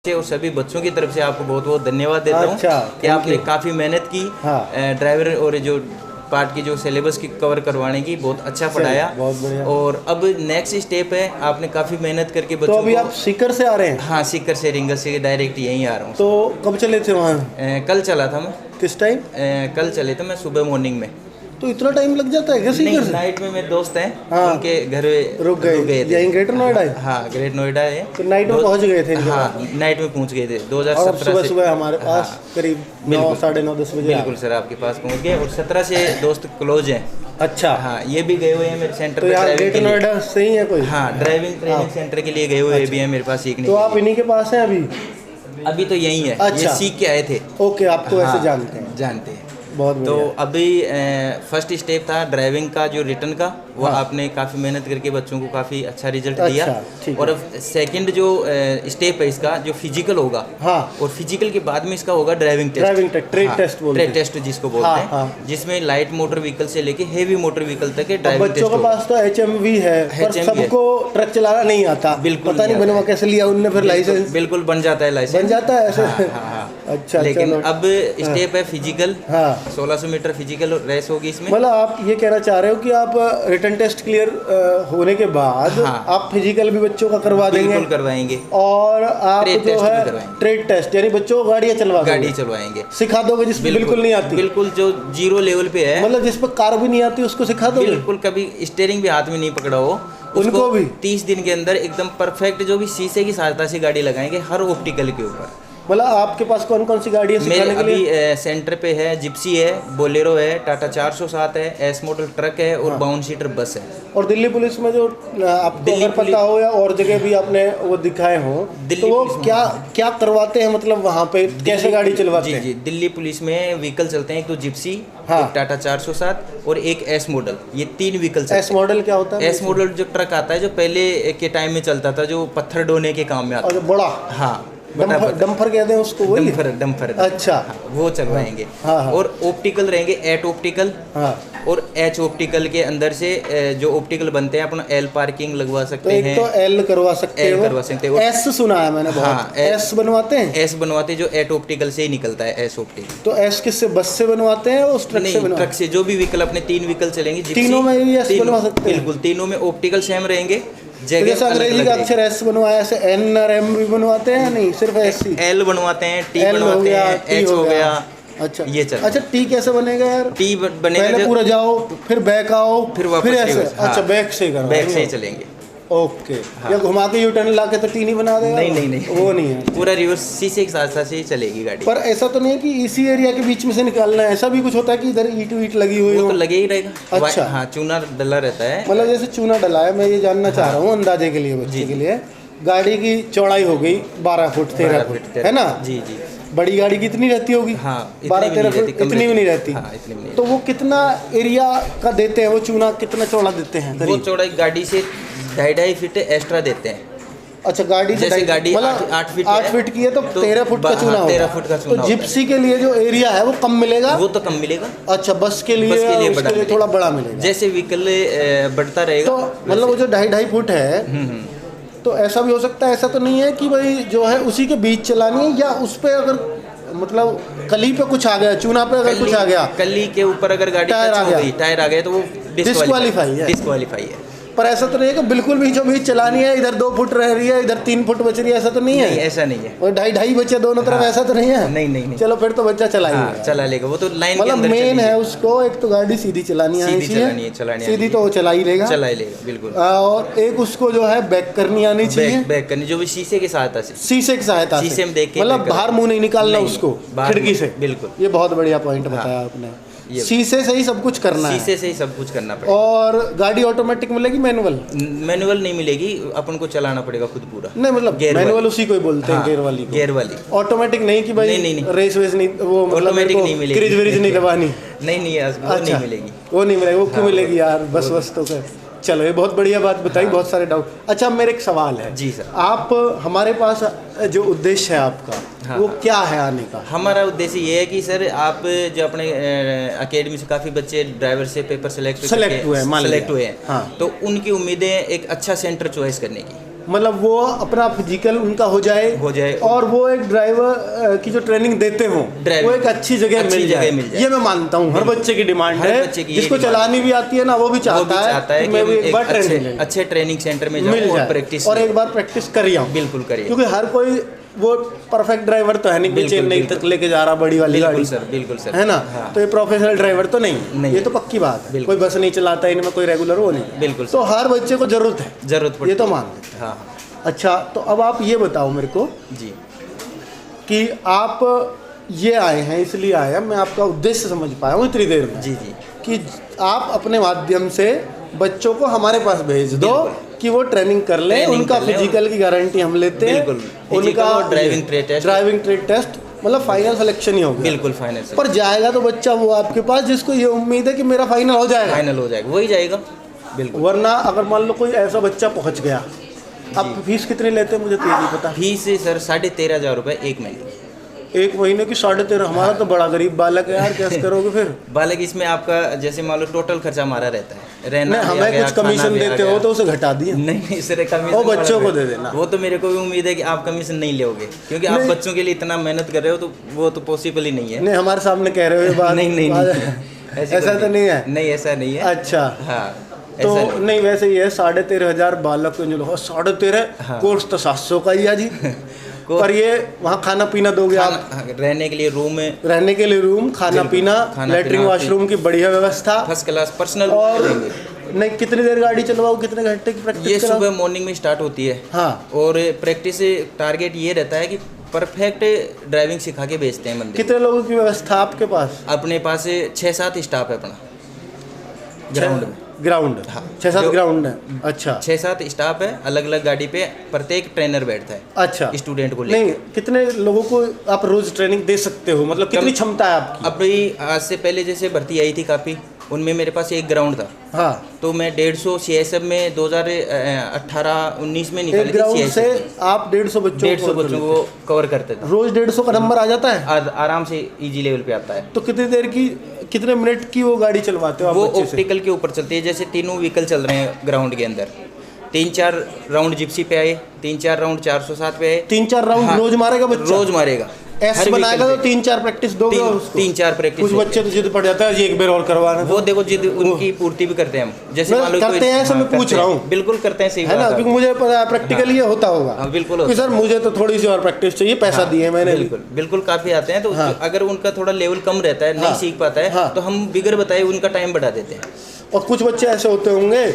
और सभी बच्चों की तरफ से आपको बहुत बहुत धन्यवाद देता हूँ कि आपने काफ़ी मेहनत की। ड्राइवर और जो पार्ट की जो सिलेबस की कवर करवाने की बहुत अच्छा पढ़ाया। बहुत बढ़िया। और अब नेक्स्ट स्टेप है, आपने काफ़ी मेहनत करके बच्चों तो अभी आप सीकर से आ रहे हैं? हाँ, सीकर से, रिंगस से डायरेक्ट यहीं आ रहा हूँ। तो कब चले थे वहाँ? कल चला था मैं। किस टाइम? कल चले थे मैं सुबह मॉर्निंग में। तो इतना टाइम लग जाता है क्या सीकर से? नाइट में मेरे दोस्त हैं, हाँ, उनके घर रुक गए थे। यहीं ग्रेटर नोएडा है? हाँ, ग्रेट नोएडा है। तो नाइट में पहुँच गए थे? हाँ, नाइट में पहुँच गए थे 2017 सुबह से। सुबह हमारे पास करीब 9, साढ़े 9, 10 बजे। बिल्कुल सर, आपके पास पहुँच गए। और 17 से दोस्त क्लोज हैं। अच्छा। हाँ, ये भी गए हुए हैं मेरे सेंटर तो पे यहाँ ग्रेटर नोएडा सही है कोई? हाँ, ड्राइविंग ट्रेनिंग सेंटर के लिए गए हुए भी हैं मेरे पास सीखने। तो आप इन्हीं के पास हैं अभी? अभी तो यही है। अच्छा। ये सीख के आए थे। ओके, आपको ऐसे जानते हैं? जानते हैं। बहुत तो बढ़िया। अभी फर्स्ट स्टेप था ड्राइविंग का, जो रिटर्न का, वो हाँ। आपने काफ़ी मेहनत करके बच्चों को काफ़ी अच्छा रिजल्ट दिया। ठीक और अब सेकंड जो स्टेप है इसका, जो फिजिकल होगा। हाँ। और फिजिकल के बाद में इसका होगा ड्राइविंग टेस्ट। ट्रेड टेस्ट बोलते हैं। ट्रेड टेस्ट जिसको बोलते हाँ, हैं। हाँ। जिसमें लाइट मोटर व्हीकल से लेके हेवी मोटर व्हीकल तक के ड्राइविंग टेस्ट। बच्चों के पास तो HMV है, पर सबको ट्रक चलाना नहीं आता। बिल्कुल पता नहीं बनवा कैसे लिया उनने फिर लाइसेंस? बिल्कुल बन जाता है लाइसेंस। बन जाता है ऐसे? अच्छा, लेकिन अब स्टेप है फिजिकल। हाँ, 1600 मीटर फिजिकल रेस होगी इसमें। मतलब आप ये कहना चाह रहे हो कि आप रिटर्न टेस्ट क्लियर होने के बाद आप फिजिकल भी बच्चों का करवा देंगे? बिल्कुल करवाएंगे। और आप जो है ट्रेड टेस्ट, यानी बच्चों को गाड़ी चलवाएंगे, सिखा दोगे जिसको बिल्कुल नहीं आती? बिल्कुल, जो जीरो लेवल पे है, मतलब जिस पर कार भी नहीं आती उसको सिखा दोगे? बिल्कुल, कभी स्टीयरिंग भी हाथ में नहीं पकड़ा हो उनको भी 30 दिन के अंदर एकदम परफेक्ट, जो भी शीशे की सहायता से गाड़ी लगाएंगे हर ऑप्टिकल के ऊपर। मतलब आपके पास कौन कौन सी गाड़ी है सिखाने के लिए? अभी सेंटर पे है जिप्सी है, बोलेरो है, टाटा 407 है, एस मॉडल ट्रक है और 52 सीटर बस है। और दिल्ली पुलिस में जो आपको अगर पता हो या और जगह भी आपने वो दिखाए हो, तो वो क्या क्या करवाते हैं, मतलब वहाँ पे कैसे गाड़ी चलवाते हैं? जी, दिल्ली पुलिस में व्हीकल चलते हैं, एक तो जिप्सी, हाँ, एक टाटा 407 और एक एस मॉडल। ये 3 व्हीकल। एस मॉडल क्या होता है? एस मॉडल जो ट्रक आता है, जो पहले के टाइम में चलता था, जो पत्थर ढोने के काम में आता था। बड़ा, हाँ, डंपर कहते हैं उसको, वही डंपर। अच्छा, हाँ, वो चलवाएंगे। हाँ। और ऑप्टिकल रहेंगे, एट ऑप्टिकल। हाँ। और एच ऑप्टिकल के अंदर से जो ऑप्टिकल बनते हैं, अपना एल पार्किंग लगवा सकते हैं। एक तो एल करवा सकते हैं, एस सुना है मैंने बहुत। हाँ, एस बनवाते हैं? एस बनवाते, जो एट ऑप्टिकल से ही निकलता है, एस ऑप्टिकल। तो एस किससे, बस से बनवाते हैं? उस ट्रक से बनवाते हैं? ट्रक से, जो भी व्हीकल, अपने 3 व्हीकल चलेंगे, तीनों में भी एस बनवा सकते हैं? बिल्कुल, तीनों में ऑप्टिकल सेम रहेंगे। जैसे अंग्रेजी का अक्षर एस बनवाया, ऐसे एन और एम भी बनवाते हैं? नहीं, सिर्फ एस ही? एल बनवाते हैं, टी बनवाते हैं, एच हो गया। अच्छा, ये चल। अच्छा, टी कैसे बनेगा यार? टी बनेगा, पहले पूरा जाओ, फिर बैक आओ, फिर वापस ऐसे? अच्छा, बैक से ही चलेंगे। ओके। या घुमा के यूटर्न ला के तो टी नहीं बना देगा? नहीं, वो नहीं है। पूरा रिवर्स शीशे के साथ से ही चलेगी गाड़ी। पर ऐसा तो नहीं है कि इसी एरिया के बीच में से निकालना है? ऐसा भी कुछ होता है कि इधर ईट वीट लगी हुई हो? तो लगे ही रहेगा। अच्छा, हाँ, चूना डला रहता है। मतलब जैसे चूना डला है, मैं ये जानना चाह रहा हूँ अंदाजे के लिए, बच्चे के लिए। गाड़ी की चौड़ाई हो गई 12 फुट 13 फुट, है ना? जी। बड़ी गाड़ी कितनी रहती होगी? हाँ, 12-13 फुट, इतनी भी नहीं रहती। हाँ, इतनी भी नहीं। तो वो कितना एरिया का देते हैं, वो चूना कितना चौड़ा देते हैं? वो चौड़ाई गाड़ी से 2.5 फीट एक्स्ट्रा देते हैं। अच्छा, गाड़ी जैसे गाड़ी 8 फीट की है तो 13 फुट का चूना होगा। 13 फुट का चूना। तो जिप्सी के लिए जो एरिया है वो कम मिलेगा? वो तो कम मिलेगा। अच्छा, बस के लिए थोड़ा बड़ा मिलेगा। जैसे व्हीकल बढ़ता रहेगा, तो मतलब वो जो 2.5 फुट है, तो ऐसा भी हो सकता है, ऐसा तो नहीं है कि भाई जो है उसी के बीच चलानी है, या उस पे अगर मतलब कली पे कुछ आ गया, चूना पे अगर कुछ आ गया, कली के ऊपर अगर गाड़ी टायर आ गया, तो वो डिस्क्वालीफाई है। पर ऐसा तो नहीं है कि बिल्कुल बीचों बीच चलानी है, इधर 2 फुट रह रही है, इधर 3 फुट बच रही है, ऐसा तो नहीं है? ऐसा नहीं है। और 2.5 बचे दोनों तरफ, ऐसा तो नहीं है? नहीं। चलो फिर तो बच्चा चला लेगा, वो तो लाइन के अंदर मेन है उसको, एक तो गाड़ी सीधी चलानी है, सीधी तो वो चला ही लेगा, बिल्कुल। और एक उसको जो है बैक करनी आनी चाहिए, बैक करनी, जो भी शीशे की सहायता से, शीशे में देख के, मतलब बाहर मुंह नहीं निकालना उसको खिड़की से। बिल्कुल, ये बहुत बढ़िया पॉइंट बताया आपने। शीशे से ही सब कुछ करना है? शीशे से ही सब कुछ करना पड़ेगा। और गाड़ी ऑटोमेटिक मिलेगी, मैनुअल नहीं मिलेगी, अपन को चलाना पड़ेगा खुद पूरा। नहीं, मतलब मैनुअल उसी को ही बोलते हैं, गियर वाली। ऑटोमेटिक नहीं कि भाई नहीं। रेस वेस नहीं, वो ऑटोमेटिक नहीं मिलेगी, क्रिज विरिज नहीं दबानी? नहीं, नहीं मिलेगी। वो नहीं मिलेगी, वो क्यों मिलेगी यार? बस तो चलो, ये बहुत बढ़िया बात बताई। बहुत सारे डाउट। अच्छा, मेरे एक सवाल है। जी सर। आप हमारे पास जो उद्देश्य है आपका, वो क्या है आने का? हमारा उद्देश्य ये है कि सर, आप जो अपने अकेडमी से काफ़ी बच्चे ड्राइवर से पेपर सेलेक्ट हुए हैं, तो उनकी उम्मीदें एक अच्छा सेंटर चॉइस करने की। मतलब वो अपना फिजिकल उनका हो जाए और वो एक ड्राइवर की जो ट्रेनिंग देते हो वो एक अच्छी जगह मिल जाए। ये मैं मानता हूँ हर बच्चे की डिमांड है, जिसको चलानी भी आती है ना वो भी चाहता है कि मैं भी एक बार ट्रेनिंग अच्छे ट्रेनिंग सेंटर में जाऊं और प्रैक्टिस और एक बार प्रैक्टिस करिए। बिल्कुल करिए, क्योंकि हर कोई वो परफेक्ट ड्राइवर तो है नहीं, चेन्नई तक लेके जा रहा बड़ी वाली गाड़ी, बिल्कुल सर, है ना। तो ये प्रोफेशनल ड्राइवर तो नहीं, ये तो पक्की बात है। कोई बस नहीं चलाता इनमें, कोई रेगुलर वो नहीं। बिल्कुल, तो हर बच्चे को जरूरत ये तो मान लेते। हाँ। अच्छा, तो अब आप ये बताओ मेरे को जी कि आप ये आए हैं, इसलिए आए हैं, मैं आपका उद्देश्य समझ पाया हूँ इतनी देर में। जी कि आप अपने माध्यम से बच्चों को हमारे पास भेज दो कि वो ट्रेनिंग कर ले, उनका फिजिकल की गारंटी हम लेते हैं, उनका ड्राइविंग ट्रेड टेस्ट मतलब फाइनल सिलेक्शन ही होगा। बिल्कुल फाइनल। पर जाएगा तो बच्चा वो आपके पास जिसको ये उम्मीद है कि मेरा फाइनल हो जाएगा, वही जाएगा। बिल्कुल। वरना अगर मान लो कोई ऐसा बच्चा पहुंच गया, आप फीस कितनी लेते हैं मुझे तो ये नहीं पता। फीस सर 13,500 रुपये एक महीने। एक महीने की 13,500। हमारा तो बड़ा गरीब बालक है यार, कैसे करोगे फिर? बालक इसमें आपका जैसे मान लो टोटल खर्चा हमारा रहता है, रहना हमें कुछ कमीशन देते हो तो उसे घटा दिए। नहीं सर, कमीशन वो बच्चों को दे देना। वो तो मेरे को भी उम्मीद है कि आप कमीशन नहीं लोगे, क्योंकि आप बच्चों के लिए इतना मेहनत कर रहे हो, तो वो तो पॉसिबल ही नहीं है। नहीं, हमारे सामने कह रहे हो ये बात? नहीं ऐसा तो नहीं है। नहीं, ऐसा नहीं है। अच्छा, हाँ। तो नहीं, वैसे ही है 13,500 बालक को जो लोग 13,500 कोर्स तो 700 का ही है जी। पर ये वहाँ खाना पीना दोगे आप? रहने के लिए रूम, खाना पीना, लेटरिन वॉशरूम की बढ़िया व्यवस्था, फर्स्ट क्लास पर्सनल। और नहीं, कितनी देर गाड़ी चलवाओ, कितने घंटे की प्रैक्टिस? ये सुबह मॉर्निंग में स्टार्ट होती है। हाँ। और प्रैक्टिस टारगेट ये रहता है कि परफेक्ट ड्राइविंग सिखा के भेजते हैं मंदिर। कितने लोगों की व्यवस्था आपके पास? अपने पास 6-7 स्टाफ है अपना ग्राउंड। हाँ, 6-7 ग्राउंड है। अच्छा, 6-7 स्टाफ है, अलग अलग गाड़ी पे प्रत्येक ट्रेनर बैठता है। अच्छा, स्टूडेंट को नहीं, कितने लोगों को आप रोज ट्रेनिंग दे सकते हो, मतलब कितनी क्षमता है आपकी? अभी आज से पहले जैसे भर्ती आई थी काफ़ी, उनमें मेरे पास एक ग्राउंड था। हाँ। तो मैं 150 CSF में 2018-19 में निकाली थी। ग्राउंड से आप 150 बच्चों को कवर करते थे। रोज 150 का नंबर आ जाता है? आराम से इजी लेवल पे आता है। तो कितनी देर की, कितने मिनट की वो गाड़ी चलवाते हो आप? वो ऑप्टिकल के ऊपर चलती है। जैसे तीनों व्हीकल चल रहे हैं ग्राउंड के अंदर, 3-4 राउंड जिप्सी पे आए, 3-4 राउंड 407 पे आए, 3-4 राउंड। हाँ, रोज मारेगा बच्चा? रोज मारेगा। ऐसे बनाएगा तो 3-4 प्रैक्टिस दोगे उसको? 3-4 प्रैक्टिस। कुछ बच्चे तो जिद पड़ जाता है एक बार और करवाना। वो देखो जिद उनकी पूर्ति भी करते हैं हम, जैसे मान लो करते हैं। ऐसा मैं पूछ रहा हूँ। बिल्कुल करते हैं, सही है ना, क्योंकि मुझे पता है प्रैक्टिकल ये होता होगा। बिल्कुल सर, मुझे तो थोड़ी सी और प्रैक्टिस चाहिए, पैसा दिए मैंने। बिल्कुल काफी आते हैं। तो अगर उनका थोड़ा लेवल कम रहता है, नहीं सीख पाता है, तो हम बिगर बताए उनका टाइम बढ़ा देते हैं। और कुछ बच्चे ऐसे होते होंगे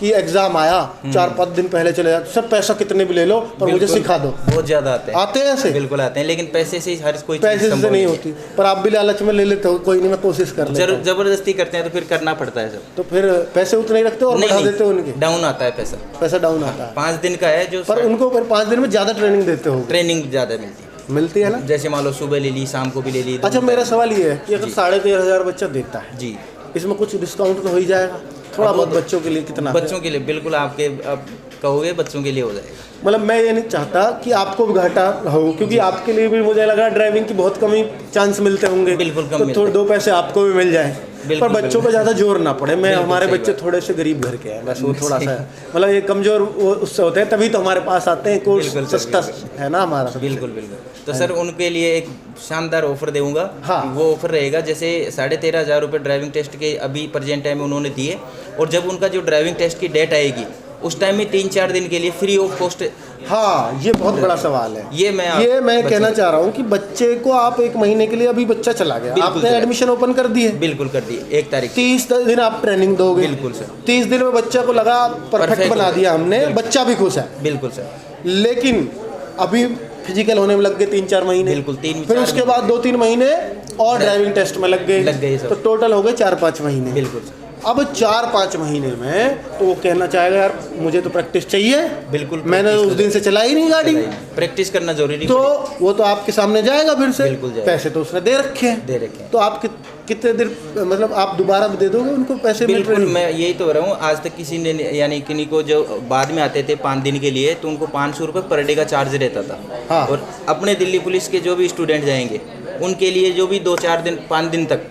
कि एग्जाम आया 4-5 दिन पहले चले जाते, सर पैसा कितने भी ले लो पर मुझे सिखा दो। बहुत ज्यादा आते हैं ऐसे? बिल्कुल आते हैं, लेकिन पैसे से हर कोई पैसे से नहीं होती। पर आप भी लालच में ले लेते हो, कोई नहीं मैं कोशिश कर लेता हूं। जबरदस्ती करते हैं तो फिर करना पड़ता है सब। तो फिर पैसे उतने ही रखते हो और बढ़ा देते हो उनके? डाउन आता है पैसा डाउन आता है। 5 दिन का है जो, पर उनको 5 दिन में ज्यादा ट्रेनिंग देते हो? ट्रेनिंग ज्यादा मिलती है ना। जैसे मान लो सुबह ले ली, शाम को भी ले ली। अच्छा, मेरा सवाल ये है कि अगर 13,500 बच्चा देता है जी, इसमें कुछ डिस्काउंट तो हो ही जाएगा थोड़ा बहुत? बच्चों के लिए कितना? बच्चों के लिए बिल्कुल, आपके अब कहोगे बच्चों के लिए हो जाएगा। मतलब मैं ये नहीं चाहता कि आपको भी घाटा हो, क्योंकि आपके लिए भी मुझे लगा ड्राइविंग की बहुत कम ही चांस मिलते होंगे। बिल्कुल कम, तो थोड़े 2 पैसे आपको भी मिल जाए, पर बच्चों को ज़्यादा जोर ना पड़े। मैं हमारे बच्चे थोड़े से गरीब घर के हैं, बस वो थोड़ा सा मतलब ये कमज़ोर वो उससे होते हैं, तभी तो हमारे पास आते हैं। कोर्स सस्ता है ना हमारा। बिल्कुल। तो सर उनके लिए एक शानदार ऑफर दूंगा। हाँ। वो ऑफर रहेगा जैसे 13,500 रुपये ड्राइविंग टेस्ट के अभी प्रेजेंट टाइम में उन्होंने दिए, और जब उनका जो ड्राइविंग टेस्ट की डेट आएगी उस टाइम में 3-4 दिन के लिए फ्री ऑफ कॉस्ट। हाँ, ये बहुत बड़ा सवाल है। ये मैं कहना चाह रहा हूँ कि बच्चे को आप 1 महीने के लिए, अभी बच्चा चला गया, आपने एडमिशन ओपन कर दी है? बिल्कुल कर दी, 1 तारीख। 30 दिन आप ट्रेनिंग दोगे? बिल्कुल सर। 30 दिन में बच्चा को लगा परफेक्ट बना दिया हमने, बच्चा भी खुश है? बिल्कुल सर। लेकिन अभी फिजिकल होने में लग गए 3-4 महीने। बिल्कुल, 3, फिर उसके बाद 2-3 महीने और ड्राइविंग टेस्ट में लग गए, तो टोटल हो गए 4-5 महीने। बिल्कुल। अब 4-5 महीने में तो वो कहना चाहेगा यार मुझे तो प्रैक्टिस चाहिए। बिल्कुल, मैंने उस दिन से चलाई नहीं गाड़ी, प्रैक्टिस करना जरूरी। तो वो तो आपके सामने जाएगा फिर से। बिल्कुल जाएगा। पैसे तो उसने दे रखे हैं। तो आप कितने देर, मतलब आप दोबारा दे दोगे उनको पैसे? बिल्कुल, मैं यही तो रहा हूँ। आज तक किसी ने, यानी किन्हीं को जो बाद में आते थे 5 दिन के लिए, तो उनको 500 रुपये पर डे का चार्ज रहता था। हाँ। और अपने दिल्ली पुलिस के जो भी स्टूडेंट जाएंगे उनके लिए जो भी 2-4 दिन 5 दिन तक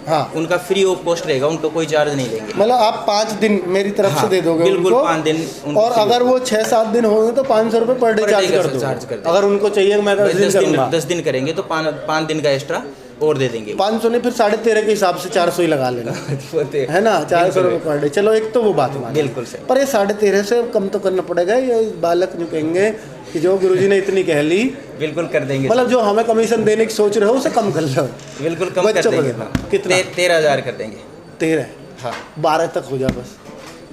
हाँ। उनका फ्री ऑफ कॉस्ट रहेगा, उनको कोई चार्ज नहीं लेंगे। मतलब आप 5 दिन मेरी तरफ से दे दोगे बिल्कुल उनको, 5 दिन। और अगर वो 6-7 दिन होंगे तो 500 रुपये पर डे चार्ज कर दो। अगर उनको चाहिए मैं 10 दिन करेंगे तो 5 दिन का एक्स्ट्रा और दे देंगे। 500 नहीं, फिर 13.5 के हिसाब से 400 ही लगा लेना है ना, 400 रुपये पर डे। चलो एक तो वो बात मान, बिल्कुल सही। पर ये 13.5 से कम तो करना पड़ेगा। ये बालक जो कहेंगे कि जो गुरुजी ने इतनी कह ली, बिल्कुल कर देंगे। मतलब जो हमें कमीशन देने की सोच रहे हो उसे कम कर लो। बिल्कुल कम कर देंगे। कितना? 13,000 कर देंगे। 13? हाँ, 12 तक हो जाए बस।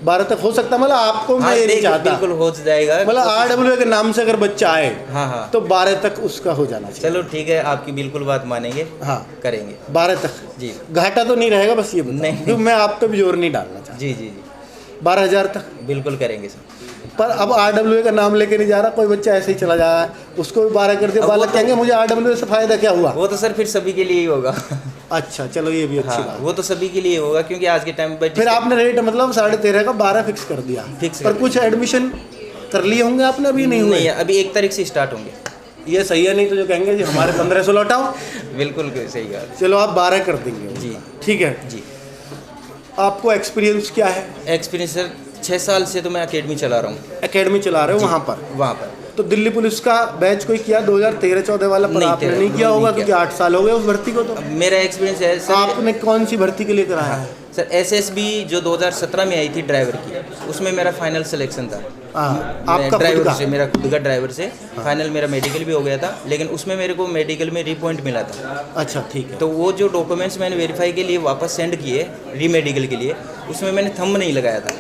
12 तक हो सकता, मतलब आपको मैं ये नहीं चाहता। बिल्कुल हो जाएगा, मतलब RWA के नाम से अगर बच्चा आए हाँ तो 12 तक उसका हो जाना चाहिए। चलो ठीक है, आपकी बिल्कुल बात मानेंगे। हाँ, करेंगे 12 तक जी। घाटा तो नहीं रहेगा, बस ये नहीं, क्योंकि मैं आप पे भी जोर नहीं डालना चाहता। जी जी जी, 12,000 तक बिल्कुल करेंगे सर। पर अब RWA का नाम लेके नहीं जा रहा, कोई बच्चा ऐसे ही चला जा रहा है, उसको भी 12 कर दिया। बालक कहेंगे मुझे RWA से फायदा क्या हुआ? वो तो सर फिर सभी के लिए ही होगा। अच्छा चलो, ये भी अच्छी बात। वो तो सभी के लिए होगा, क्योंकि आज के टाइम पे फिर आपने रेट मतलब 13.5 का 12 फिक्स कर दिया। पर कुछ एडमिशन कर लिए होंगे आपने? अभी नहीं हुए? अभी 1 तारीख से स्टार्ट होंगे। ये सही है, नहीं तो जो कहेंगे जी हमारे 1500 लौटाओ। बिल्कुल सही बात। चलो आप 12 कर देंगे जी, ठीक है जी। आपको एक्सपीरियंस क्या है? एक्सपीरियंस सर 6 साल से तो मैं अकेडमी चला रहा हूँ। अकेडमी चला रहे हो वहाँ पर? तो दिल्ली पुलिस का बैच कोई किया 2013-14 वाला? पर आपने नहीं किया होगा क्योंकि 8 साल हो गए उस भर्ती को। तो मेरा एक्सपीरियंस है सर। आपने कौन सी भर्ती के लिए कराया है? सर SSB जो 2017 में आई थी ड्राइवर की, उसमें मेरा फाइनल सिलेक्शन था। आपका ड्राइवर से, मेरा खुद का ड्राइवर से फाइनल मेरा मेडिकल भी हो गया था, लेकिन उसमें मेरे को मेडिकल में रीपॉइंट मिला था। अच्छा ठीक है। तो वो जो डॉक्यूमेंट्स मैंने वेरीफाई के लिए वापस सेंड किए री मेडिकल के लिए, उसमें मैंने थंब नहीं लगाया था,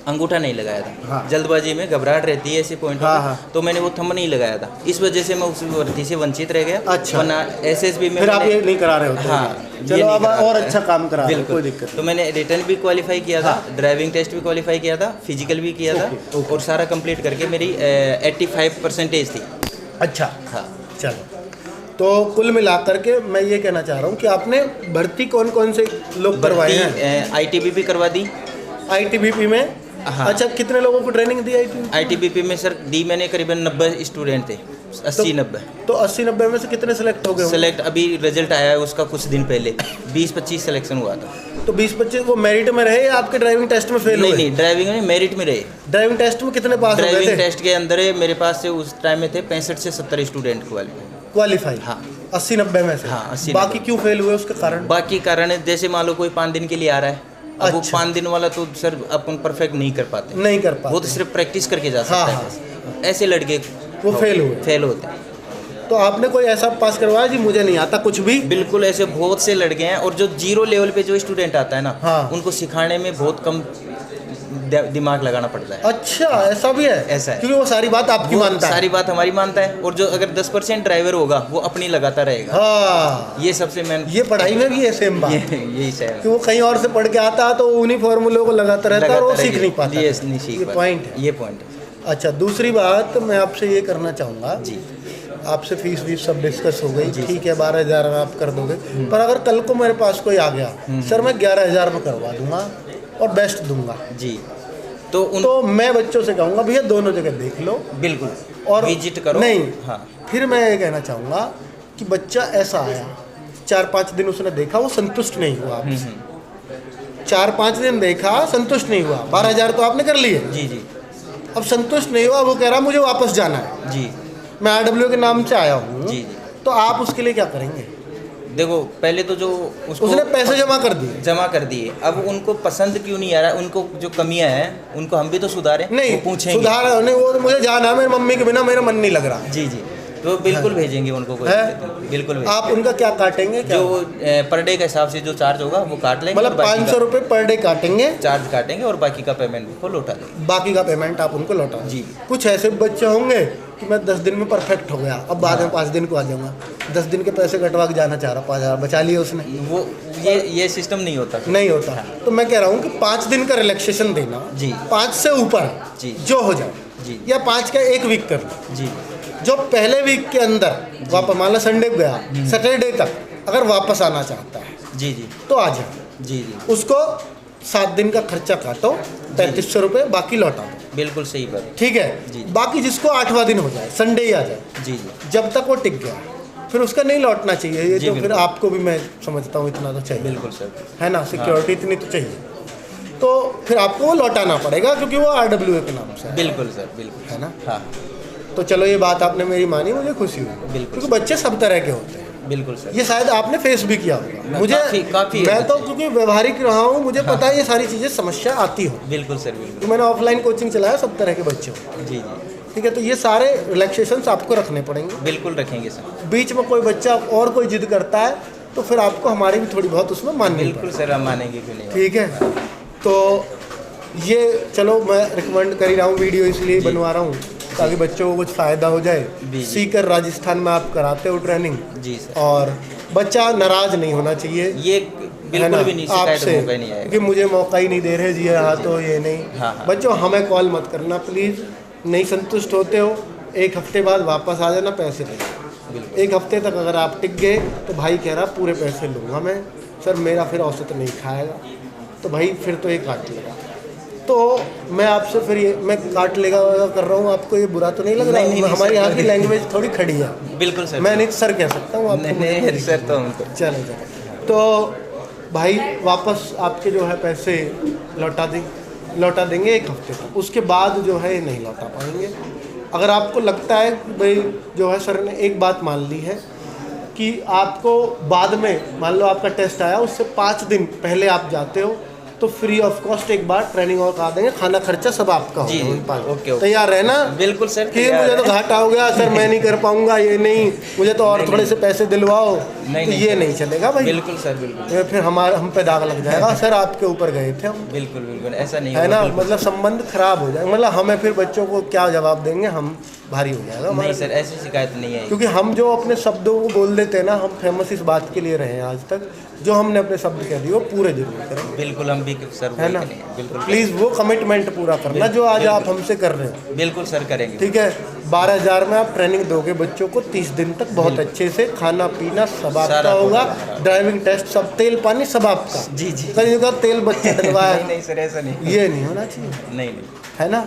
अंगूठा नहीं लगाया था। हाँ। जल्दबाजी में घबराहट रहती है ऐसे पॉइंट पर, तो मैंने वो थंब नहीं लगाया था, इस वजह से मैं उस भर्ती से वंचित रह गया। अच्छा। वरना SSB में फिर आप ये नहीं करा रहे होते? हाँ, चलो अब और अच्छा काम करा रहे हो, कोई बिल्कुल। दिक्कत तो मैंने रिटर्न भी क्वालिफाई किया था, ड्राइविंग टेस्ट भी क्वालिफाई किया था, फिजिकल भी किया था, और सारा कंप्लीट करके मेरी 85% थी। अच्छा हाँ, चलो तो कुल मिलाकर के मैं ये कहना चाह रहा हूँ कि आपने भर्ती कौन कौन से लोग करवाए हैं? ITBP करवा दी। ITBP में? हाँ। अच्छा, कितने लोगों को ट्रेनिंग दी ITBP में सर दी मैंने करीबन 90 स्टूडेंट थे, 80-90। तो 80-90 में से कितने सेलेक्ट हो गए? सेलेक्ट अभी रिजल्ट आया है उसका कुछ दिन पहले, 20-25 सिलेक्शन हुआ था। तो 20-25 वो मेरिट में रहे या आपके ड्राइविंग टेस्ट में फेल हुए? नहीं, ड्राइविंग में मेरिट में रहे। ड्राइविंग टेस्ट में कितने पास हो गए थे? ड्राइविंग टेस्ट के अंदर मेरे पास से उस टाइम में थे 65 से 70 स्टूडेंट क्वालिफाई। हाँ, 80-90 में से? हाँ, 80-90। बाकी क्यों फेल हुए उसका कारण? बाकी कारण है, जैसे मान लो कोई 5 दिन के लिए आ रहा है, अब वो अच्छा। 5 दिन वाला तो सर अपन परफेक्ट नहीं कर पाते, नहीं कर पाते, वो तो सिर्फ प्रैक्टिस करके जा सकता है। ऐसे लड़के वो फेल होते हैं। तो आपने कोई ऐसा पास करवाया जी मुझे नहीं आता कुछ भी? बिल्कुल, ऐसे बहुत से लड़के हैं, और जो 0 लेवल पे जो स्टूडेंट आता है ना, हाँ। उनको सिखाने में बहुत कम दिमाग लगाना पड़ता है। अच्छा, ऐसा भी है? ऐसा है, क्योंकि वो सारी बात आपकी मानता है। सारी बात हमारी मानता है, और जो अगर 10% ड्राइवर होगा वो अपनी लगाता रहेगा। हाँ, ये सबसे मेन। ये पढ़ाई में भी है सेम बात। यही है कि वो कहीं और से पढ़ के आता है तो उन्हीं फॉर्मूलों को लगाता रहता है और वो सीख नहीं पाता। ये नहीं सीख पाता। पॉइंट है, ये पॉइंट है। अच्छा, दूसरी बात मैं आपसे ये करना चाहूँगा जी, आपसे फीस वीस सब डिस्कस हो गई, ठीक है, 12,000 आप कर दोगे, पर अगर कल को मेरे पास कोई आ गया, सर मैं 11,000 में करवा दूंगा और बेस्ट दूंगा जी, तो मैं बच्चों से कहूँगा भैया दोनों जगह देख लो, बिल्कुल, और विजिट करो। नहीं, हाँ, फिर मैं ये कहना चाहूँगा कि बच्चा ऐसा आया, 4-5 दिन उसने देखा, वो संतुष्ट नहीं हुआ आपसे, 4-5 दिन देखा, संतुष्ट नहीं हुआ, 12,000 तो आपने कर लिए, जी जी, अब संतुष्ट नहीं हुआ, वो कह रहा मुझे वापस जाना है जी, मैं RWA के नाम से आया हूँ जी, तो आप उसके लिए क्या करेंगे? देखो, पहले तो जो उसने पैसे जमा कर दिए, अब उनको पसंद क्यों नहीं आ रहा, उनको जो कमियां हैं उनको हम भी तो सुधारें, नहीं पूछेंगे, सुधार नहीं, वो मुझे जाना है, मेरी मम्मी के बिना मेरा मन नहीं लग रहा। जी जी, तो बिल्कुल भेजेंगे उनको, कोई बिल्कुल भेजेंगे। आप उनका क्या काटेंगे? जो पर डे के हिसाब से जो चार्ज होगा वो काट लेंगे, मतलब 500 रुपये पर डे काटेंगे, चार्ज काटेंगे, और बाकी का पेमेंट को लौटा देंगे। बाकी का पेमेंट आप उनको लौटा जी। कुछ ऐसे बच्चे होंगे कि मैं 10 दिन में परफेक्ट हो गया, अब बाद में 5 दिन को आ जाऊँगा, 10 दिन के पैसे कटवा के जाना चाह रहा, 5,000 बचा लिए उसने, वो ये सिस्टम नहीं होता, नहीं होता। तो मैं कह रहा हूँ कि 5 दिन का रिलैक्सेशन देना जी, 5 से ऊपर जी, जो हो जाए जी, या 5 का 1 वीक कर लो जी, जो पहले वीक के अंदर वापस, मान लो संडे गया, सैटरडे तक अगर वापस आना चाहता है जी जी, तो आ जाए, जी जी, उसको 7 दिन का खर्चा काटो, 3,500 रुपये बाकी लौटा दो, बिल्कुल सही बात, ठीक है जी। बाकी जिसको 8वां दिन हो जाए, संडे ही आ जाए, जी जी, जब तक वो टिक गया, फिर उसका नहीं लौटना चाहिए, ये तो फिर आपको भी मैं समझता हूँ इतना तो चाहिए। बिल्कुल सर, है ना, सिक्योरिटी इतनी तो चाहिए, तो फिर आपको वो लौटाना पड़ेगा क्योंकि वो RWA के नाम से है। बिल्कुल सर, बिल्कुल, है ना। हाँ, तो चलो ये बात आपने मेरी मानी, मुझे खुशी हुई। बिल्कुल, क्योंकि बच्चे सब तरह के होते हैं। बिल्कुल सर, ये शायद आपने फेस भी किया होगा, मुझे काफी मैं तो क्योंकि व्यवहारिक रहा हूँ, मुझे पता है ये सारी चीज़ें समस्या आती हो। बिल्कुल सर, बिल्कुल, तो मैंने ऑफलाइन कोचिंग चलाया, सब तरह के बच्चे होते हैं। जी जी, ठीक है, तो ये सारे रिलैक्सेशंस आपको रखने पड़ेंगे। बिल्कुल रखेंगे सर। बीच में कोई बच्चा और कोई जिद करता है तो फिर आपको हमारी भी थोड़ी बहुत उसमें माननी। बिल्कुल सर, हम मानेंगे क्यों नहीं। ठीक है, तो ये चलो मैं रिकमेंड कर ही रहा हूँ, वीडियो इसलिए बनवा रहा हूँ ताकि बच्चों को कुछ फ़ायदा हो जाए। सीकर राजस्थान में आप कराते हो ट्रेनिंग जी सर, और बच्चा नाराज़ नहीं होना चाहिए, ये बिल्कुल भी नहीं, आपसे कि मुझे मौका ही नहीं दे रहे जी, हाँ तो ये नहीं। हाँ। बच्चों हमें कॉल मत करना प्लीज़, नहीं संतुष्ट होते हो 1 हफ्ते बाद वापस आ जाना, पैसे ले। 1 हफ्ते तक अगर आप टिक गए तो भाई कह रहा पूरे पैसे लूँगा मैं, सर मेरा फिर औसत नहीं खाएगा, तो भाई फिर तो ये काट लेगा। तो मैं आपसे फिर ये मैं काट लेगा कर रहा हूँ, आपको ये बुरा तो नहीं लग रहा? नहीं, हमारी यहाँ की लैंग्वेज थोड़ी खड़ी है। बिल्कुल सर, मैं नहीं सर कह सकता हूँ आपको, सर तो चलो। तो भाई वापस आपके जो है पैसे लौटा देंगे 1 हफ्ते तक, उसके बाद जो है नहीं लौटा पाएंगे। अगर आपको लगता है कि भाई जो है सर ने एक बात मान ली है कि आपको बाद में, मान लो आपका टेस्ट आया उससे 5 दिन पहले आप जाते हो, तो फ्री ऑफ कॉस्ट एक बार ट्रेनिंग और करा देंगे, खाना खर्चा सब आपका होगा। ओके, तैयार रहना? बिल्कुल सर, कि मुझे तो घाटा हो गया सर, मैं नहीं कर पाऊंगा, ये नहीं, मुझे तो और थोड़े से पैसे दिलवाओ, तो ये नहीं चलेगा भाई। बिल्कुल सर, बिल्कुल, फिर हम पे दाग लग जाएगा सर आपके ऊपर गए थे हम। बिल्कुल बिल्कुल, ऐसा नहीं है ना, मतलब संबंध खराब हो जाएगा, मतलब हमें फिर बच्चों को क्या जवाब देंगे, हम भारी हो जाएगा। नहीं सर, ऐसी शिकायत नहीं है, क्योंकि हम जो अपने शब्दों को बोल देते हैं ना, हम फेमस इस बात के लिए रहे हैं आज तक, जो हमने अपने शब्द कह दिए वो पूरे जरूर करें। बिल्कुल, हम भी सर, है ना, बिल्कुल प्लीज़ वो कमिटमेंट पूरा करना जो आज आप हमसे कर रहे हैं। बिल्कुल सर, करेंगे। ठीक है, 12,000 में आप ट्रेनिंग दोगे बच्चों को 30 दिन तक, बहुत अच्छे से, खाना पीना सब आपका होगा, ड्राइविंग टेस्ट सब, तेल पानी सब आपका। जी जी, कहीं का तेल बच्चे डलवाया नहीं सर, ऐसा नहीं, ये नहीं होना चाहिए। नहीं, है ना।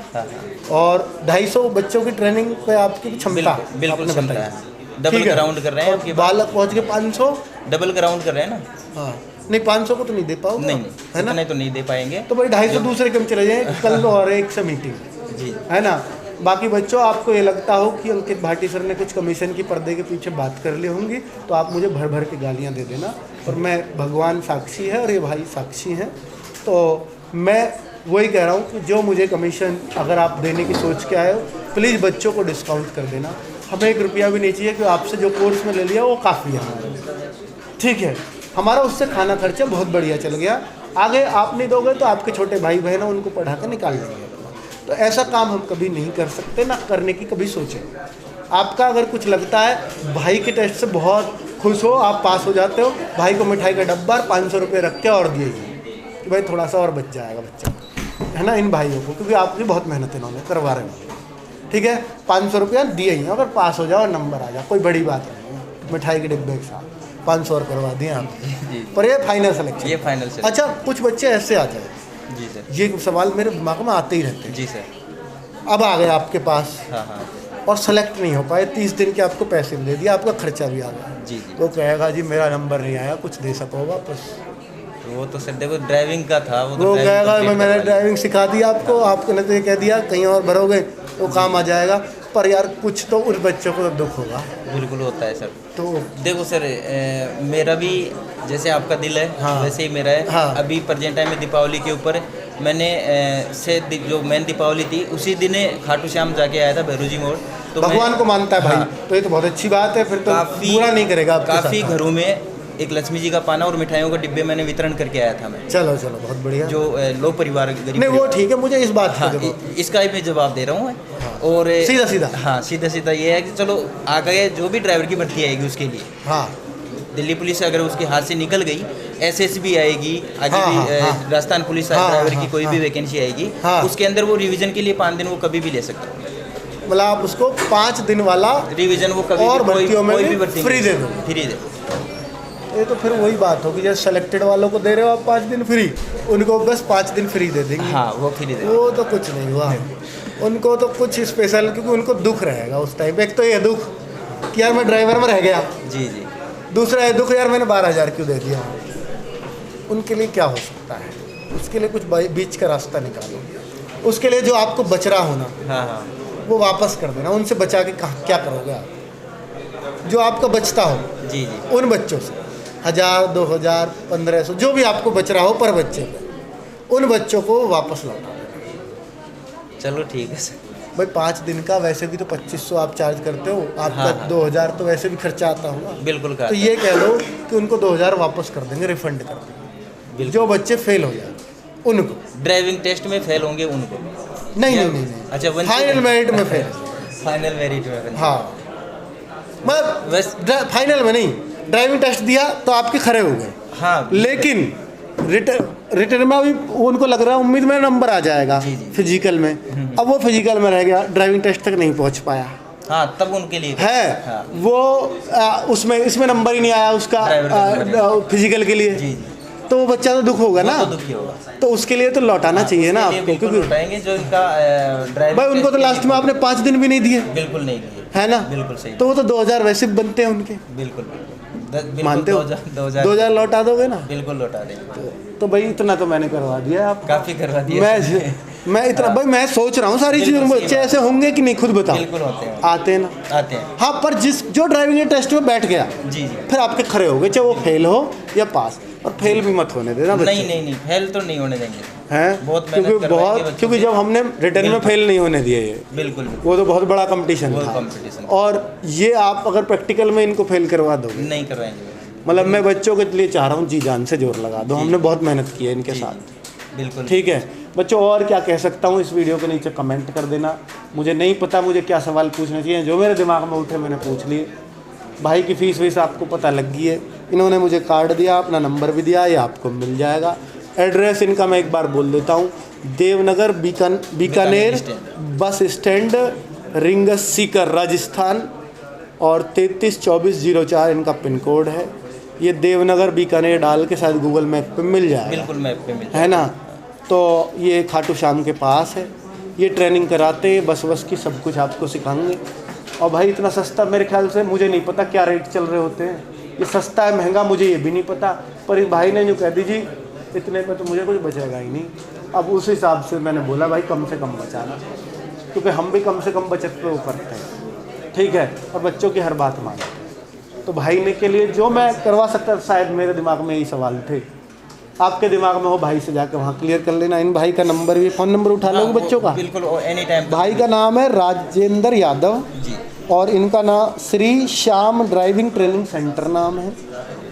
और 250 बच्चों की ट्रेनिंग पे आपकी क्षमता, बिल्कुल क्षमता है। डबल ग्राउंड कर रहे हैं आपके बालक पहुंच के 500 डबल ग्राउंड कर रहे हैं ना। हाँ, नहीं 500 को तो नहीं दे पाओगे, नहीं है ना, नहीं तो नहीं दे पाएंगे, तो भाई 250 दूसरे कम चले जाएं कल और एक से मीटिंग जी, है ना। बाकी बच्चों आपको ये लगता हो कि अंकित भाटी सर ने कुछ कमीशन की पर्दे के पीछे बात कर ली होंगी, तो आप मुझे भर भर के गालियाँ दे देना, और मैं, भगवान साक्षी है और ये भाई साक्षी हैं, तो मैं वही कह रहा हूँ कि जो मुझे कमीशन अगर आप देने की सोच के आए हो, प्लीज़ बच्चों को डिस्काउंट कर देना, हमें 1 रुपया भी नहीं चाहिए, कि आपसे जो कोर्स में ले लिया वो काफ़ी है हमारे। ठीक है, हमारा उससे खाना खर्चा बहुत बढ़िया चल गया, आगे आप नहीं दोगे तो आपके छोटे भाई बहन उनको पढ़ा कर निकाल देंगे अपना, तो ऐसा काम हम कभी नहीं कर सकते, ना करने की कभी सोचें। आपका अगर कुछ लगता है, भाई के टेस्ट से बहुत खुश हो, आप पास हो जाते हो, भाई को मिठाई का डब्बा 500 रुपये रख के और दिए कि भाई थोड़ा सा और बच जाएगा बच्चा, है ना, इन भाइयों को, क्योंकि आपकी बहुत मेहनत इन्होंने करवा रहे हैं। ठीक है, 500 रुपया दिए ही, अगर पास हो जाओ, नंबर आ जाए, कोई बड़ी बात नहीं है, मिठाई के डिब्बे के साथ 500 और करवा दिए आप, पर ये फाइनल सिलेक्शन, ये फाइनल सिलेक्शन। अच्छा, कुछ बच्चे ऐसे आ जाए जी सर, ये सवाल मेरे दिमाग में आते ही रहते हैं जी सर, अब आ गए आपके पास, हाँ हाँ, और सेलेक्ट नहीं हो पाए, 30 दिन के आपको पैसे दे दिया, आपका खर्चा भी आ गया जी, तो कहेगा जी मेरा नंबर नहीं आया, कुछ दे सको वापस? वो तो सर देखो ड्राइविंग का था, वो कहेगा मैंने ड्राइविंग सिखा दी आपको, आपने तो ये कह दिया कहीं और भरोगे तो काम आ जाएगा, पर यार कुछ तो उन बच्चों को दुख होगा। बिल्कुल होता है सर, तो देखो सर, मेरा भी जैसे आपका दिल है, हाँ, वैसे ही मेरा है। हाँ, अभी प्रेजेंट टाइम में दीपावली के ऊपर मैंने जो मेन दीपावली थी उसी दिन खाटू श्याम जाके आया था, भैरू जी मोड़, तो भगवान को मानता है भाई। हाँ, तो ये तो बहुत अच्छी बात है, फिर तो बुरा नहीं करेगा। काफ़ी घरों में एक लक्ष्मी जी का पाना और मिठाइयों का डिब्बे मैंने वितरण करके आया था मैं। चलो चलो, बहुत बढ़िया। जो लो परिवार गरीब, नहीं वो ठीक है, मुझे इस बात, हाँ, इसका ही मैं जवाब दे रहा हूँ। हाँ, और सीधा सीधा, हाँ सीधा सीधा ये है कि चलो आगे जो भी ड्राइवर की भर्ती आएगी उसके लिए, हाँ, दिल्ली पुलिस से अगर उसके हाथ से निकल गई, SSB आएगी, आगे भी राजस्थान पुलिस ड्राइवर की कोई भी वैकेंसी आएगी, उसके अंदर वो रिवीजन के लिए 5 दिन वो कभी भी ले सकता है, मतलब आप उसको 5 दिन वाला रिवीजन वो कभी और भर्तियों में भी फ्री दे दो, फ्री दे। ये तो फिर वही बात होगी, जैसे सेलेक्टेड वालों को दे रहे हो आप 5 दिन फ्री, उनको बस 5 दिन फ्री दे देंगे। हाँ, वो फ्री दे, वो तो कुछ नहीं हुआ, उनको तो कुछ स्पेशल, क्योंकि उनको दुख रहेगा उस टाइम, एक तो ये दुख कि यार मैं ड्राइवर में रह गया। जी जी। दूसरा है दुख, यार मैंने 12,000 क्यों दे दिया। उनके लिए क्या हो सकता है, उसके लिए कुछ बीच का रास्ता निकालो। उसके लिए जो आपको बच रहा हो ना, हाँ हाँ, वो वापस कर देना। उनसे बचा के क्या करोगे आप? जो आपका बचता हो जी जी, उन बच्चों से 1000, 2000, 1500 जो भी आपको बच रहा हो पर बच्चे पे, उन बच्चों को वापस लौटा देना। चलो ठीक है सर। भाई 5 दिन का वैसे भी तो 2500 आप चार्ज करते हो, आपका हाँ, हाँ। 2000 तो वैसे भी खर्चा आता होगा। बिल्कुल तो ये कह लो कि उनको 2000 वापस कर देंगे, रिफंड कर देंगे। जो बच्चे फेल हो जाए उनको, ड्राइविंग टेस्ट में फेल होंगे उनको नहीं। अच्छा, फाइनल मेरिट में फेल। फाइनल मेरिट में, हाँ, मैं फाइनल में नहीं, ड्राइविंग टेस्ट दिया तो आपके खरे हो गए। हाँ, लेकिन रिटर्न में अभी उनको लग रहा है, उम्मीद में नंबर आ जाएगा फिजिकल में। अब वो फिजिकल में रह गया, ड्राइविंग टेस्ट तक नहीं पहुंच पाया। हाँ, तब उनके लिए है। हाँ। वो उसमें इसमें नंबर ही नहीं आया उसका फिजिकल के लिए। जी। तो वो बच्चा तो दुख होगा ना, तो दुखी होगा। तो उसके लिए तो लौटाना चाहिए ना आपको, क्योंकि लौटाएंगे जो इनका ड्राइविंग। भाई उनको तो लास्ट में आपने 5 दिन भी नहीं दिए। बिल्कुल नहीं दिए, है ना। बिल्कुल सही। तो वो तो 2000 वैसे बनते हैं उनके। बिल्कुल मानते हो? 2000 लौटा दोगे ना? बिल्कुल लौटा देंगे। तो भाई इतना तो मैंने करवा दिया, आप काफ़ी करवा दिया। मैं इतना भाई मैं सोच रहा हूँ सारी चीज़ों में। बच्चे ऐसे होंगे कि नहीं, खुद बताओ। बिल्कुल होते हैं, आते हैं ना, आते हैं। हाँ, पर जो ड्राइविंग टेस्ट में बैठ गया, जी, फिर आपके खड़े हो गए, चाहे वो फेल हो या पास। और फेल भी मत होने देना बच्चे। नहीं, फेल तो नहीं होने देंगे हैं, बहुत क्योंकि जब हमने रिटर्न में फेल नहीं होने दिए ये, बिल्कुल वो तो बहुत बड़ा कंपटीशन था। और ये आप अगर प्रैक्टिकल में इनको फेल करवा दोगे, नहीं करवाएंगे। मतलब मैं बच्चों के लिए चाह रहा हूँ जी जान से जोर लगा दो, हमने बहुत मेहनत की है इनके साथ। बिल्कुल ठीक है बच्चों, और क्या कह सकता हूँ इस वीडियो के नीचे कमेंट कर देना। मुझे नहीं पता मुझे क्या सवाल पूछने चाहिए, जो मेरे दिमाग में उठे मैंने पूछ लिए। भाई की फ़ीस वीस आपको पता लग गई है, इन्होंने मुझे कार्ड दिया, अपना नंबर भी दिया, ये आपको मिल जाएगा। एड्रेस इनका मैं एक बार बोल देता हूँ, Devnagar Bikaner bus stand, rings Sikar Rajasthan, और 332404 इनका पिन कोड है। ये देवनगर बीकानेर डाल के शायद गूगल मैप पे मिल जाएगा। बिल्कुल मैप पे मिल जाएगा, है ना। तो ये खाटू श्याम के पास है, ये ट्रेनिंग कराते बस की, सब कुछ आपको सिखाएंगे। और भाई इतना सस्ता, मेरे ख्याल से मुझे नहीं पता क्या रेट चल रहे होते हैं, ये सस्ता है महंगा मुझे ये भी नहीं पता, पर इस भाई ने जो कह दीजिए इतने पे तो मुझे कुछ बचेगा ही नहीं। अब उस हिसाब से मैंने बोला भाई कम से कम बचाना, क्योंकि हम भी कम से कम बचत पे वो करते हैं। ठीक है, और बच्चों की हर बात मानते हैं। तो भाई ने के लिए जो मैं करवा सकता, शायद मेरे दिमाग में यही सवाल थे, आपके दिमाग में हो भाई से जाकर वहाँ क्लियर कर लेना। इन भाई का नंबर भी, फ़ोन नंबर उठा लोगे बच्चों का? बिल्कुल, एनी टाइम। भाई का नाम है राजेंद्र यादव जी, और इनका नाम Shri Shyam driving training centre नाम है,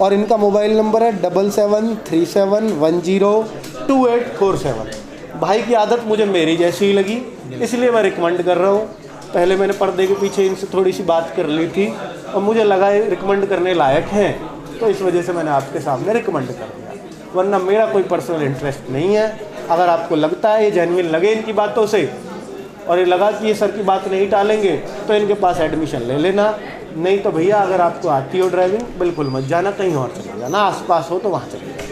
और इनका मोबाइल नंबर है 7737102847। भाई की आदत मुझे मेरी जैसी ही लगी, इसलिए मैं रिकमेंड कर रहा हूँ। पहले मैंने पर्दे के पीछे इनसे थोड़ी सी बात कर ली थी, और मुझे लगा ये रिकमेंड करने लायक हैं, तो इस वजह से मैंने आपके सामने रिकमेंड कर दिया, वरना मेरा कोई पर्सनल इंटरेस्ट नहीं है। अगर आपको लगता है ये जेन्युइन लगे इनकी बातों से, और ये लगा कि ये सर की बात नहीं टालेंगे, तो इनके पास एडमिशन ले लेना। नहीं तो भैया अगर आपको आती हो ड्राइविंग, बिल्कुल मत जाना, कहीं और चले जाना, आसपास हो तो वहाँ चले जाना।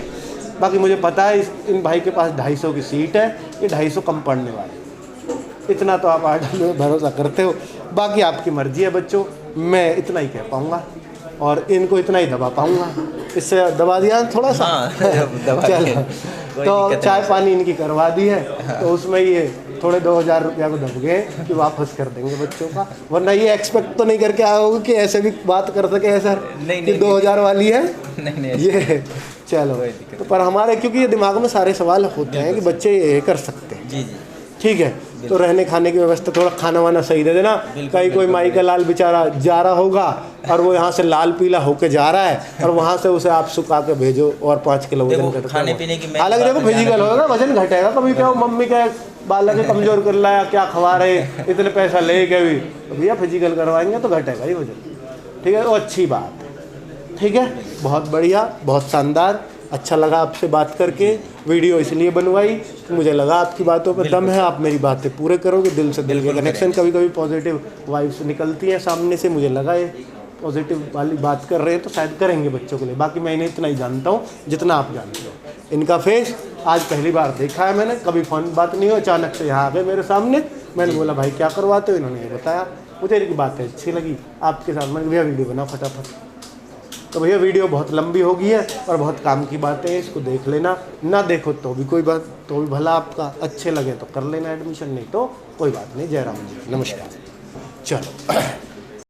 बाकी मुझे पता है इन भाई के पास 250 की सीट है, ये 250 कम पढ़ने वाले, इतना तो आप आर्डर में भरोसा करते हो। बाकी आपकी मर्जी है बच्चों, मैं इतना ही कह पाऊँगा और इनको इतना ही दबा पाऊँगा। इससे दबा दिया थोड़ा सा। हाँ, चलो, तो चाय पानी इनकी करवा दी है, तो उसमें ये थोड़े 2000 रुपया को दब गए कि वापस कर देंगे बच्चों का, वरना ये एक्सपेक्ट तो नहीं करके आए होगे कि ऐसे भी बात कर सके सर कि 2000 वाली है। नहीं, ये चलो, तो पर हमारे क्योंकि ये दिमाग में सारे सवाल होते हैं कि बच्चे ये कर सकते हैं। जी जी, ठीक है। तो रहने खाने की व्यवस्था, थोड़ा खाना वाना सही दे देना। कहीं कोई माई का लाल बेचारा जा रहा होगा और वो यहाँ से लाल पीला होके जा रहा है, और वहाँ से उसे आप सुखा के भेजो और 5 किलो वजन कर, खाने पीने की अलग देखो, फिजिकल होगा, वजन घटेगा। कभी क्या मम्मी क्या बालक कमजोर कर लाया, क्या खवा रहे, इतने पैसा ले के भी, तो भैया फिजिकल करवाएंगे तो घटेगा ही वजन। ठीक है, वो अच्छी बात है। ठीक है, बहुत बढ़िया, बहुत शानदार, अच्छा लगा आपसे बात करके। वीडियो इसलिए बनवाई कि मुझे लगा आपकी बातों पर दम है, आप मेरी बातें पूरे करोगे, दिल से दिल के कनेक्शन। कभी कभी पॉजिटिव वाइब्स निकलती हैं सामने से, मुझे लगा ये पॉजिटिव वाली बात कर रहे हैं तो शायद करेंगे बच्चों के लिए। बाकी मैं इन्हें इतना ही जानता हूँ जितना आप जानते हो। इनका फेस आज पहली बार देखा है मैंने, कभी फ़ोन बात नहीं हो, अचानक से यहाँ आ गए मेरे सामने। मैंने बोला भाई क्या करवाते हो, इन्होंने ये बताया, मुझे इनकी बातें अच्छी लगी, आपके साथ मैंने भैया वीडियो बना फटाफट। तो भैया वीडियो बहुत लंबी हो गई है और बहुत काम की बातें हैं, इसको देख लेना, ना देखो तो भी कोई बात, तो भी भला आपका, अच्छे लगे तो कर लेना एडमिशन, नहीं तो कोई बात नहीं। जय राम जी, नमस्कार। चलो।